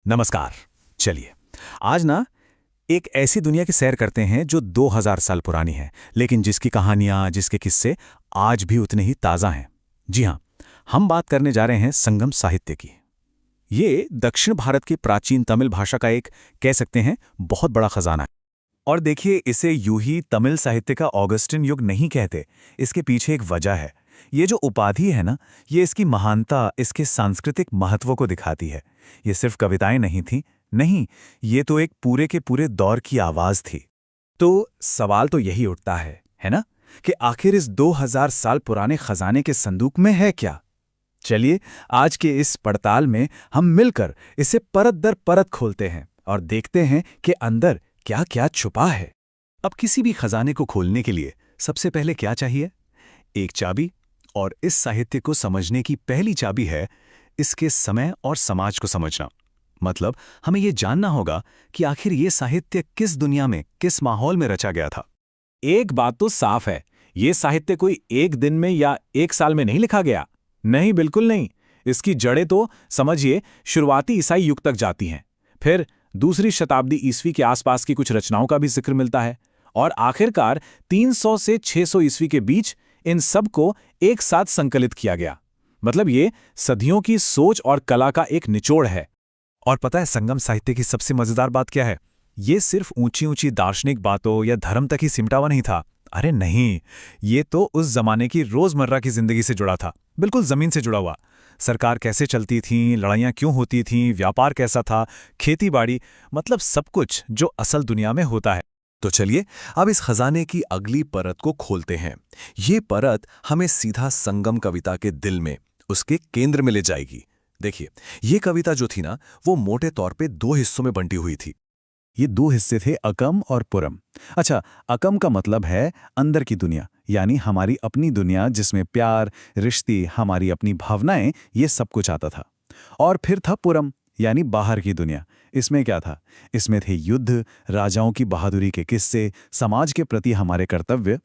नमस्कार। चलिए, आज ना एक ऐसी दुनिया की सैर करते हैं जो 2000 साल पुरानी है, लेकिन जिसकी कहानियां, जिसके किस्से आज भी उतने ही ताज़ा हैं। जी हाँ, हम बात करने जा रहे हैं संगम साहित्य की। ये दक्षिण भारत की प्राचीन तमिल भाषा का एक, कह सकते हैं, बहुत बड़ा खजाना है। और देखिए, इसे यूं ही तमिल साहित्य का ऑगस्टिन युग नहीं कहते। इसके पीछे एक वजह है। ये जो उपाधि है ना, ये इसकी महानता, इसके सांस्कृतिक महत्व को दिखाती है। ये सिर्फ कविताएं नहीं थी, नहीं, ये तो एक पूरे के पूरे दौर की आवाज थी। तो सवाल तो यही उठता है ना, कि आखिर इस 2000 साल पुराने खजाने के संदूक में है क्या? चलिए, आज के इस पड़ताल में हम मिलकर इसे परत दर परत खोलते हैं और देखते हैं कि अंदर क्या क्या छुपा है। अब किसी भी खजाने को खोलने के लिए सबसे पहले क्या चाहिए? एक चाबी। और इस साहित्य को समझने की पहली चाबी है इसके समय और समाज को समझना। मतलब, हमें यह जानना होगा कि आखिर ये साहित्य किस दुनिया में, किस माहौल में रचा गया था। एक बात तो साफ है, ये साहित्य कोई एक दिन में या एक साल में नहीं लिखा गया। नहीं, बिल्कुल नहीं। इसकी जड़ें तो समझिए शुरुआती ईसाई युग तक जाती हैं। फिर दूसरी शताब्दी ईस्वी के आसपास की कुछ रचनाओं का भी जिक्र मिलता है, और आखिरकार 300 से 600 ईस्वी के बीच इन सब को एक साथ संकलित किया गया। मतलब ये सदियों की सोच और कला का एक निचोड़ है। और पता है संगम साहित्य की सबसे मजेदार बात क्या है? ये सिर्फ ऊंची ऊंची दार्शनिक बातों या धर्म तक ही सिमटा हुआ नहीं था। अरे नहीं, ये तो उस जमाने की रोजमर्रा की जिंदगी से जुड़ा था, बिल्कुल जमीन से जुड़ा हुआ। सरकार कैसे चलती थी, लड़ाइयां क्यों होती थीं, व्यापार कैसा था, खेती बाड़ी, मतलब सब कुछ जो असल दुनिया में होता है। तो चलिए, अब इस खजाने की अगली परत को खोलते हैं। ये परत हमें सीधा संगम कविता के दिल में, उसके केंद्र में ले जाएगी। देखिए, ये कविता जो थी ना, वो मोटे तौर पे दो हिस्सों में बंटी हुई थी। ये दो हिस्से थे, अकम और पुरम। अच्छा, अकम का मतलब है अंदर की दुनिया, यानी हमारी अपनी दुनिया, जिसमें प्यार, रिश्ते, हमारी अपनी भावनाएं, ये सब कुछ आता था। और फिर था पुरम, यानी बाहर की दुनिया। इसमें क्या था? इसमें थे युद्ध, राजाओं की बहादुरी के किस्से, समाज के प्रति हमारे कर्तव्य।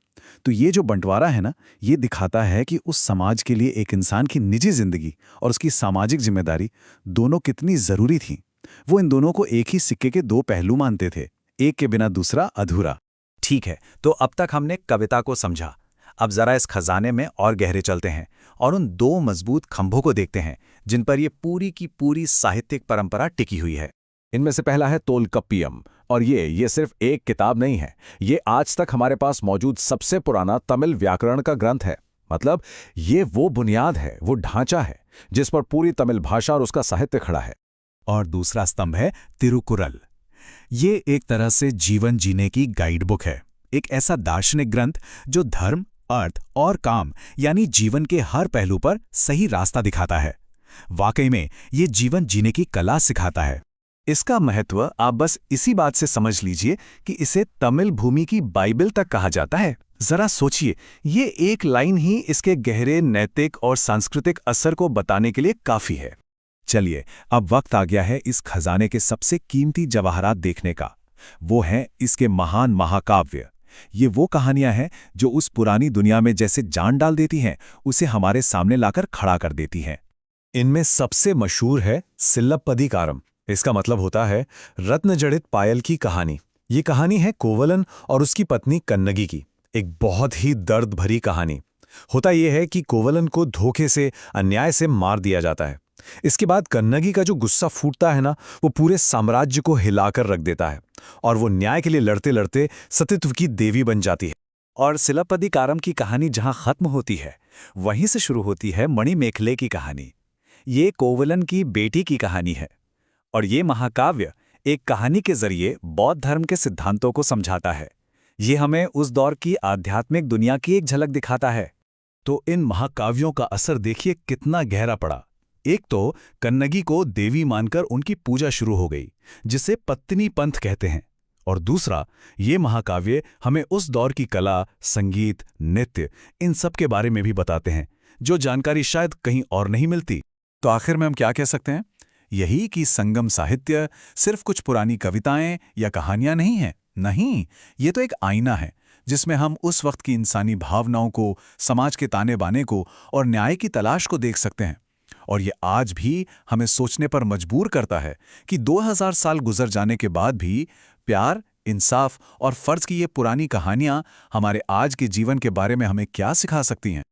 तो ये जो बंटवारा है ना, ये दिखाता है कि उस समाज के लिए एक इंसान की निजी जिंदगी और उसकी सामाजिक जिम्मेदारी दोनों कितनी जरूरी थी। वो इन दोनों को एक ही सिक्के के दो पहलू मानते थे, एक के बिना दूसरा अधूरा। ठीक है, तो अब तक हमने कविता को समझा। अब जरा इस खजाने में और गहरे चलते हैं और उन दो मजबूत खंभों को देखते हैं जिन पर ये पूरी की पूरी साहित्यिक परंपरा टिकी हुई है। इनमें से पहला है तोल्काप्पियम, और ये सिर्फ एक किताब नहीं है, ये आज तक हमारे पास मौजूद सबसे पुराना तमिल व्याकरण का ग्रंथ है। मतलब, ये वो बुनियाद है, वो ढांचा है जिस पर पूरी तमिल भाषा और उसका साहित्य खड़ा है। और दूसरा स्तंभ है तिरुकुरल। ये एक तरह से जीवन जीने की गाइड बुक है, एक ऐसा दार्शनिक ग्रंथ जो धर्म, अर्थ और काम, यानी जीवन के हर पहलू पर सही रास्ता दिखाता है। वाकई में ये जीवन जीने की कला सिखाता है। इसका महत्व आप बस इसी बात से समझ लीजिए कि इसे तमिल भूमि की बाइबल तक कहा जाता है। जरा सोचिए, ये एक लाइन ही इसके गहरे नैतिक और सांस्कृतिक असर को बताने के लिए काफी है। चलिए, अब वक्त आ गया है इस खजाने के सबसे कीमती जवाहरात देखने का। वो हैं इसके महान महाकाव्य। ये वो कहानियां हैं जो उस पुरानी दुनिया में जैसे जान डाल देती हैं, उसे हमारे सामने लाकर खड़ा कर देती हैं। इनमें सबसे मशहूर है सिल्लप्पदिकारम। इसका मतलब होता है रत्न जड़ित पायल की कहानी। ये कहानी है कोवलन और उसकी पत्नी कन्नगी की, एक बहुत ही दर्द भरी कहानी। होता यह है कि कोवलन को धोखे से, अन्याय से मार दिया जाता है। इसके बाद कन्नगी का जो गुस्सा फूटता है ना, वो पूरे साम्राज्य को हिलाकर रख देता है, और वो न्याय के लिए लड़ते लड़ते सतीत्व की देवी बन जाती है। और सिलप्पदिकारम की कहानी जहां खत्म होती है, वहीं से शुरू होती है मणिमेखले की कहानी। ये कोवलन की बेटी की कहानी है। और ये महाकाव्य एक कहानी के जरिए बौद्ध धर्म के सिद्धांतों को समझाता है। ये हमें उस दौर की आध्यात्मिक दुनिया की एक झलक दिखाता है। तो इन महाकाव्यों का असर देखिए कितना गहरा पड़ा। एक तो कन्नगी को देवी मानकर उनकी पूजा शुरू हो गई, जिसे पत्नी पंथ कहते हैं। और दूसरा, ये महाकाव्य हमें उस दौर की कला, संगीत, नृत्य, इन सब के बारे में भी बताते हैं, जो जानकारी शायद कहीं और नहीं मिलती। तो आखिर में हम क्या कह सकते हैं? यही कि संगम साहित्य सिर्फ कुछ पुरानी कविताएं या कहानियां नहीं है। नहीं, ये तो एक आईना है जिसमें हम उस वक्त की इंसानी भावनाओं को, समाज के ताने बाने को और न्याय की तलाश को देख सकते हैं। और ये आज भी हमें सोचने पर मजबूर करता है कि 2000 साल गुजर जाने के बाद भी प्यार, इंसाफ और फर्ज की ये पुरानी कहानियां हमारे आज के जीवन के बारे में हमें क्या सिखा सकती हैं।